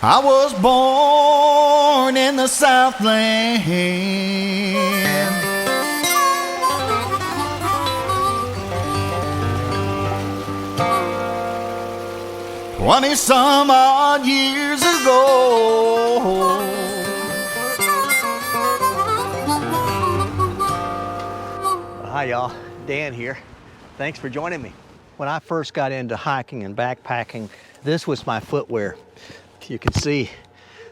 I was born in the Southland. 20 some odd years ago. Hi y'all, Dan here. Thanks for joining me. When I first got into hiking and backpacking, this was my footwear. You can see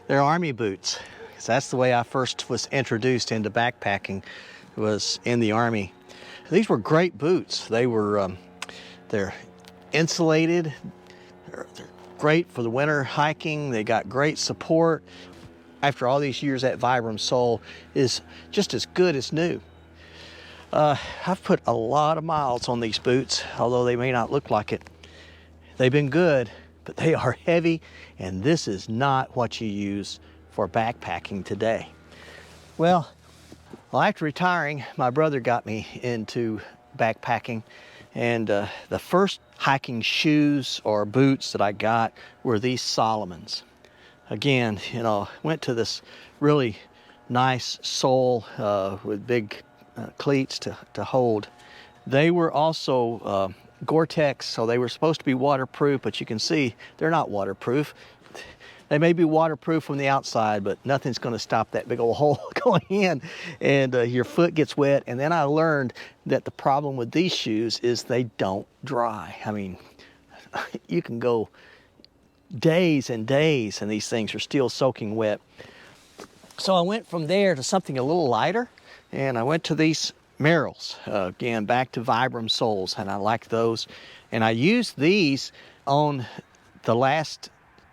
they're army boots, because that's the way I first was introduced into backpacking, was in the army. These were great boots. They're insulated. They're great for the winter hiking. They got great support. After all these years, that Vibram sole is just as good as new. I've put a lot of miles on these boots, although they may not look like it. They've been good, but they are heavy, and this is not what you use for backpacking today. Well, after retiring, my brother got me into backpacking, and the first hiking shoes or boots that I got were these Solomons. Again, went to this really nice sole with big cleats to hold. They were also Gore-Tex, so they were supposed to be waterproof, but you can see they're not waterproof. They may be waterproof from the outside, but nothing's going to stop that big old hole going in, and your foot gets wet. And then I learned that the problem with these shoes is they don't dry. I mean, you can go days and days and these things are still soaking wet. So I went from there to something a little lighter, and I went to these Merrells, again, back to Vibram soles, and I like those. And I used these on the last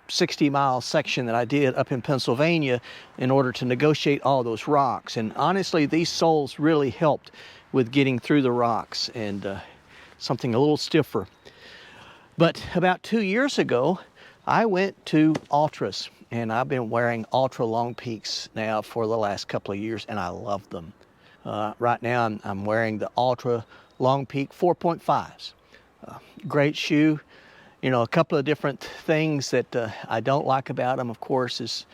60-mile section that I did up in Pennsylvania in order to negotiate all those rocks. And honestly, these soles really helped with getting through the rocks, and something a little stiffer. But about 2 years ago, I went to Ultras, and I've been wearing Ultra Long Peaks now for the last couple of years, and I love them. Right now, I'm wearing the Ultra Long Peak 4.5s. Great shoe. A couple of different things that I don't like about them, of course, is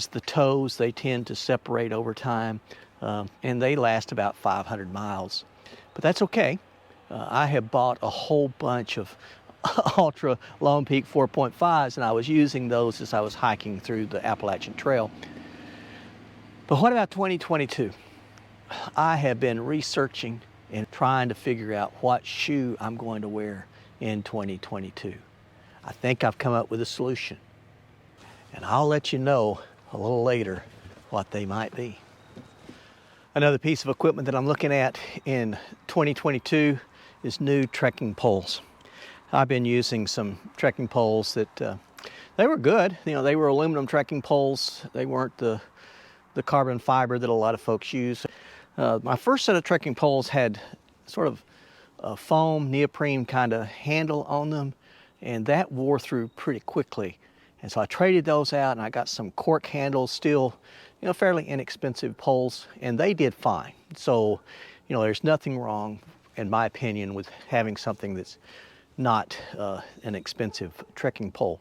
the toes. They tend to separate over time, and they last about 500 miles. But that's okay. I have bought a whole bunch of Ultra Long Peak 4.5s, and I was using those as I was hiking through the Appalachian Trail. But what about 2022? I have been researching and trying to figure out what shoe I'm going to wear in 2022. I think I've come up with a solution, and I'll let you know a little later what they might be. Another piece of equipment that I'm looking at in 2022 is new trekking poles. I've been using some trekking poles that they were good. They were aluminum trekking poles. They weren't the carbon fiber that a lot of folks use. My first set of trekking poles had sort of a foam neoprene kind of handle on them, and that wore through pretty quickly. And so I traded those out, and I got some cork handles, still, fairly inexpensive poles, and they did fine. So, there's nothing wrong, in my opinion, with having something that's not an expensive trekking pole.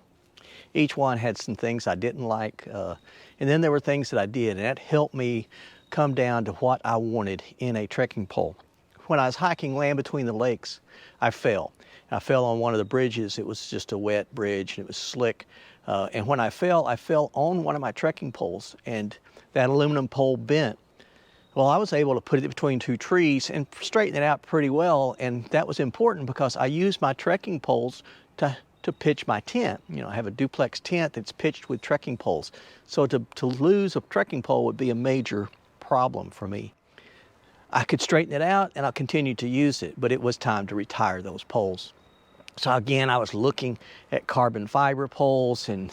Each one had some things I didn't like, and then there were things that I did, and that helped me come down to what I wanted in a trekking pole. When I was hiking Land Between the Lakes, I fell. I fell on one of the bridges. It was just a wet bridge, and it was slick. And when I fell on one of my trekking poles, and that aluminum pole bent. Well, I was able to put it between two trees and straighten it out pretty well, and that was important because I used my trekking poles to pitch my tent. I have a duplex tent that's pitched with trekking poles. So to lose a trekking pole would be a major problem for me. I could straighten it out and I'll continue to use it, but it was time to retire those poles. So again, I was looking at carbon fiber poles and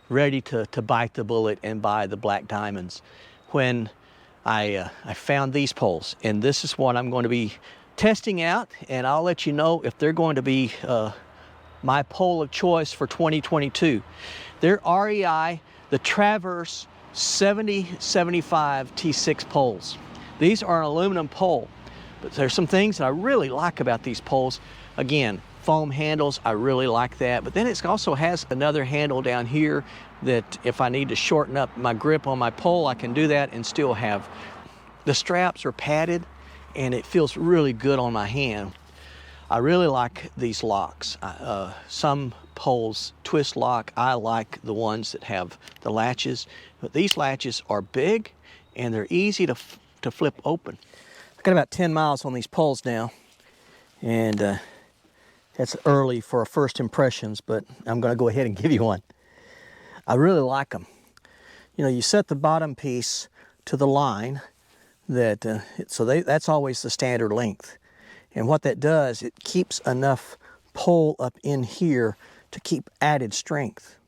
ready to bite the bullet and buy the black diamonds when I found these poles. And this is what I'm going to be testing out, and I'll let you know if they're going to be my pole of choice for 2022. They're REI, the Traverse 7075 T6 poles. These are an aluminum pole, but there's some things that I really like about these poles. Again, foam handles, I really like that, but then it also has another handle down here that if I need to shorten up my grip on my pole, I can do that and still have. The straps are padded and it feels really good on my hand. I really like these locks. Some poles twist lock. I like the ones that have the latches, but these latches are big and they're easy to flip open. I've got about 10 miles on these poles now, and that's early for first impressions, but I'm going to go ahead and give you one. I really like them. You know, you set the bottom piece to the line that's always the standard length. And what that does, it keeps enough pole up in here to keep added strength.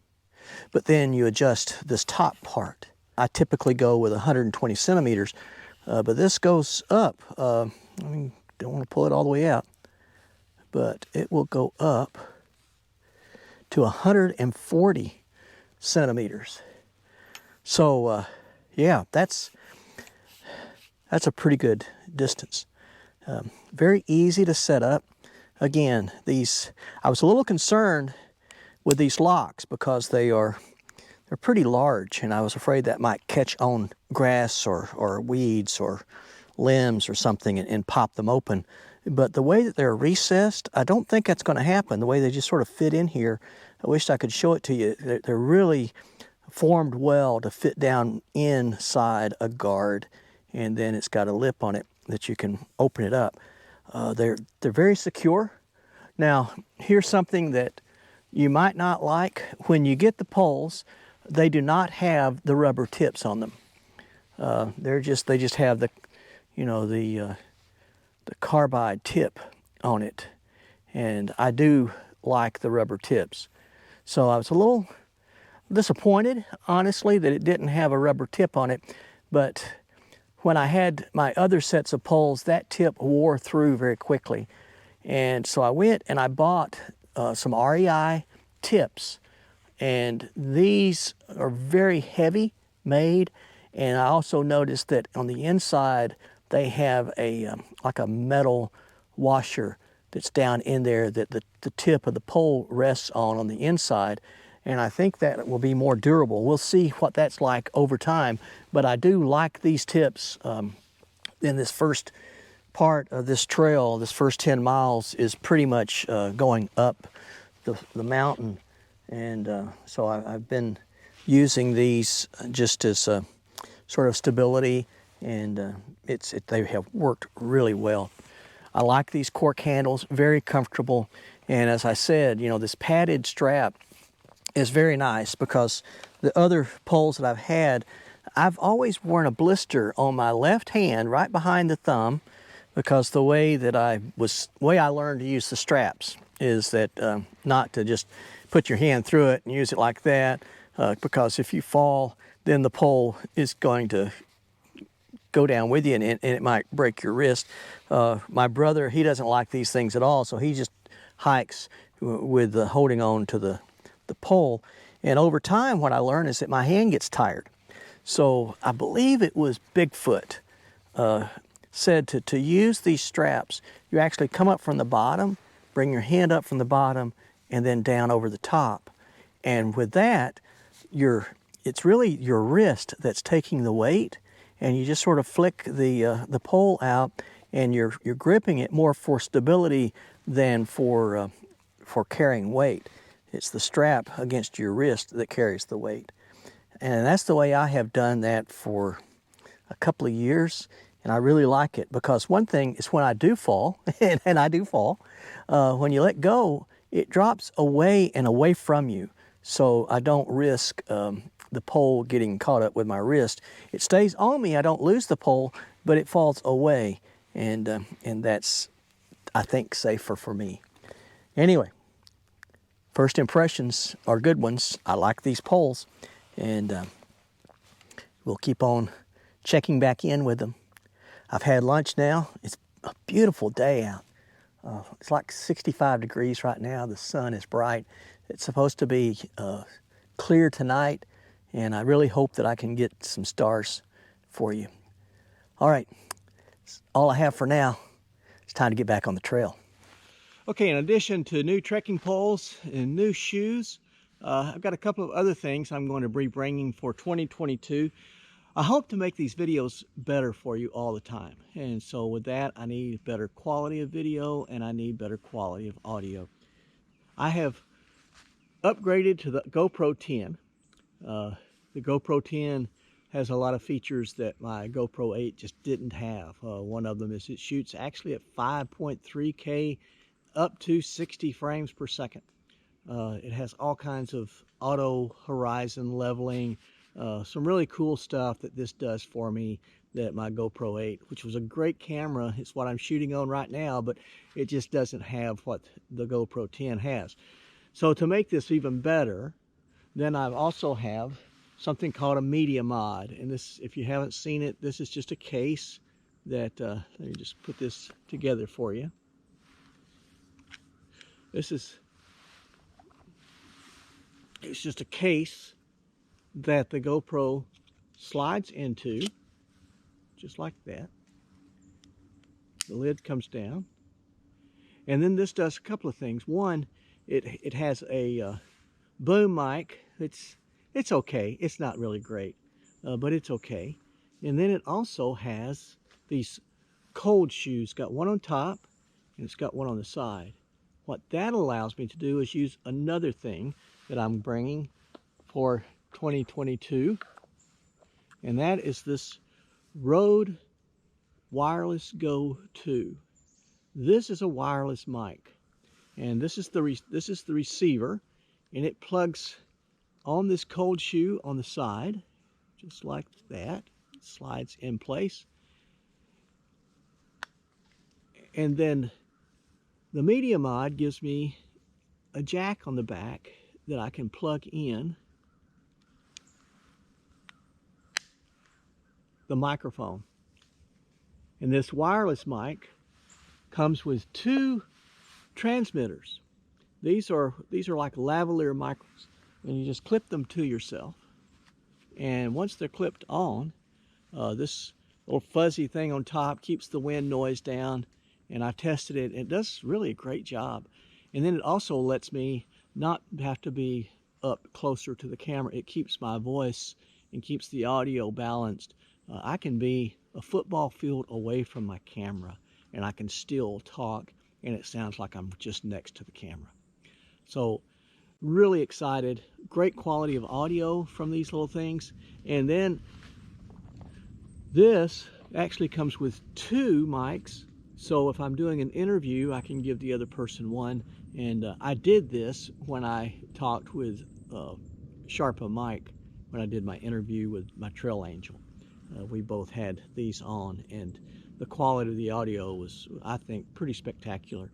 But then you adjust this top part. I typically go with 120 centimeters, but this goes up. I mean, don't want to pull it all the way out, but it will go up to 140 centimeters. So, yeah, that's a pretty good distance. Very easy to set up. Again, I was a little concerned with these locks because they're pretty large, and I was afraid that might catch on grass or weeds or limbs or something and pop them open. But the way that they're recessed, I don't think that's going to happen. The way they just sort of fit in here, I wish I could show it to you. They're really formed well to fit down inside a guard, and then it's got a lip on it that you can open it up. They're very secure. Now, here's something that you might not like. When you get the poles, they do not have the rubber tips on them. They just have the carbide tip on it, and I do like the rubber tips. So I was a little disappointed, honestly, that it didn't have a rubber tip on it, but when I had my other sets of poles, that tip wore through very quickly. And so I went and I bought some REI tips, and these are very heavy made. And I also noticed that on the inside, they have like a metal washer that's down in there that the tip of the pole rests on the inside. And I think that will be more durable. We'll see what that's like over time, but I do like these tips. In this first part of this trail, this first 10 miles is pretty much going up the mountain, and so I've been using these just as sort of stability, and they have worked really well. I like these cork handles, very comfortable, and as I said, you know, this padded strap is very nice because the other poles that I've had, I've always worn a blister on my left hand right behind the thumb, because the way I learned to use the straps is that not to just put your hand through it and use it like that, because if you fall, then the pole is going to go down with you, and it might break your wrist. My brother, he doesn't like these things at all, so he just hikes with holding on to the pole. And over time, what I learned is that my hand gets tired. So I believe it was Bigfoot said to use these straps, you actually come up from the bottom, bring your hand up from the bottom, and then down over the top. And with that, it's really your wrist that's taking the weight, and you just sort of flick the pole out, and you're gripping it more for stability than for carrying weight. It's the strap against your wrist that carries the weight. And that's the way I have done that for a couple of years, and I really like it, because one thing is when I do fall, and I do fall, when you let go, it drops away and away from you, so I don't risk the pole getting caught up with my wrist. It stays on me, I don't lose the pole, but it falls away, and that's, I think, safer for me. Anyway, first impressions are good ones. I like these poles, and we'll keep on checking back in with them. I've had lunch now. It's a beautiful day out. It's like 65 degrees right now. The sun is bright. It's supposed to be clear tonight, and I really hope that I can get some stars for you. All right, that's all I have for now. It's time to get back on the trail. Okay, in addition to new trekking poles and new shoes, I've got a couple of other things I'm going to be bringing for 2022. I hope to make these videos better for you all the time. And so with that, I need better quality of video and I need better quality of audio. I have upgraded to the GoPro 10. The GoPro 10 has a lot of features that my GoPro 8 just didn't have. One of them is it shoots actually at 5.3K up to 60 frames per second. It has all kinds of auto horizon leveling, some really cool stuff that this does for me that my GoPro 8, which was a great camera, it's what I'm shooting on right now, but it just doesn't have what the GoPro 10 has. So to make this even better, then I also have something called a media mod. And this, if you haven't seen it, this is just a case that, let me just put this together for you. It's just a case that the GoPro slides into, just like that. The lid comes down. And then this does a couple of things. One, it has a boom mic. It's okay. It's not really great, but it's okay. And then it also has these cold shoes. Got one on top and it's got one on the side. What that allows me to do is use another thing that I'm bringing for 2022, and that is this Rode Wireless Go 2. This is a wireless mic, and this is the receiver, and it plugs on this cold shoe on the side, just like that. It slides in place. And then the media mod gives me a jack on the back that I can plug in the microphone. And this wireless mic comes with two transmitters. These are like lavalier micros, and you just clip them to yourself. And once they're clipped on, this little fuzzy thing on top keeps the wind noise down. And I tested it, and it does really a great job. And then it also lets me not have to be up closer to the camera. It keeps my voice and keeps the audio balanced. I can be a football field away from my camera, and I can still talk, and it sounds like I'm just next to the camera. So really excited. Great quality of audio from these little things. And then this actually comes with two mics. So if I'm doing an interview, I can give the other person one. And I did this when I talked with Sharpa Mike, when I did my interview with my Trail Angel. We both had these on, and the quality of the audio was, I think, pretty spectacular.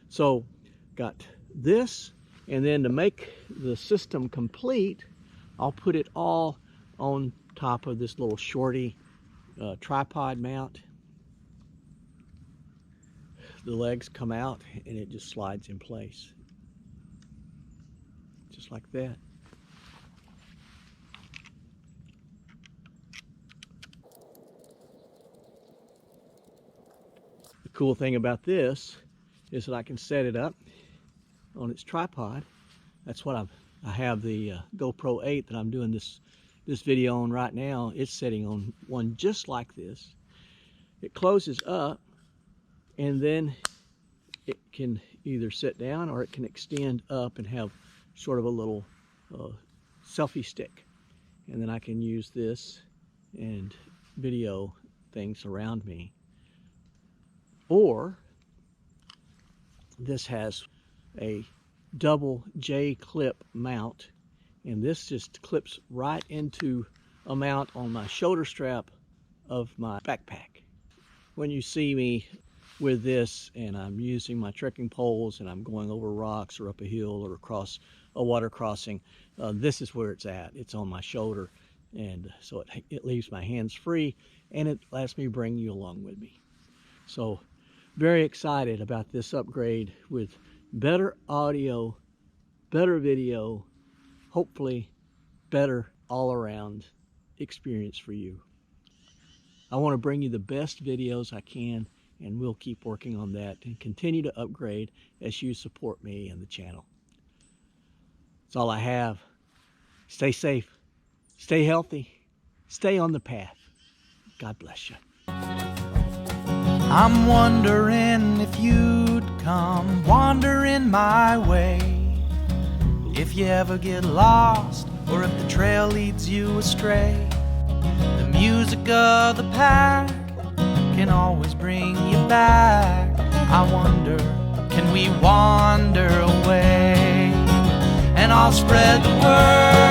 So got this, and then to make the system complete, I'll put it all on top of this little shorty tripod mount. The legs come out and it just slides in place, just like that. The cool thing about this is that I can set it up on its tripod. That's what I have the GoPro 8 that I'm doing this video on right now. It's sitting on one just like this. It closes up, and then it can either sit down or it can extend up and have sort of a little selfie stick. And then I can use this and video things around me. Or this has a double J clip mount, and this just clips right into a mount on my shoulder strap of my backpack. When you see me with this and I'm using my trekking poles and I'm going over rocks or up a hill or across a water crossing, this is where it's at. It's on my shoulder, and so it leaves my hands free, and it lets me bring you along with me. So very excited about this upgrade with better audio, better video, hopefully better all-around experience for you. I want to bring you the best videos I can, and we'll keep working on that and continue to upgrade as you support me and the channel. That's all I have. Stay safe, stay healthy, stay on the path. God bless you. I'm wondering if you'd come wandering my way. If you ever get lost, or if the trail leads you astray, the music of the pack can always bring you back. I wonder, can we wander away? And I'll spread the word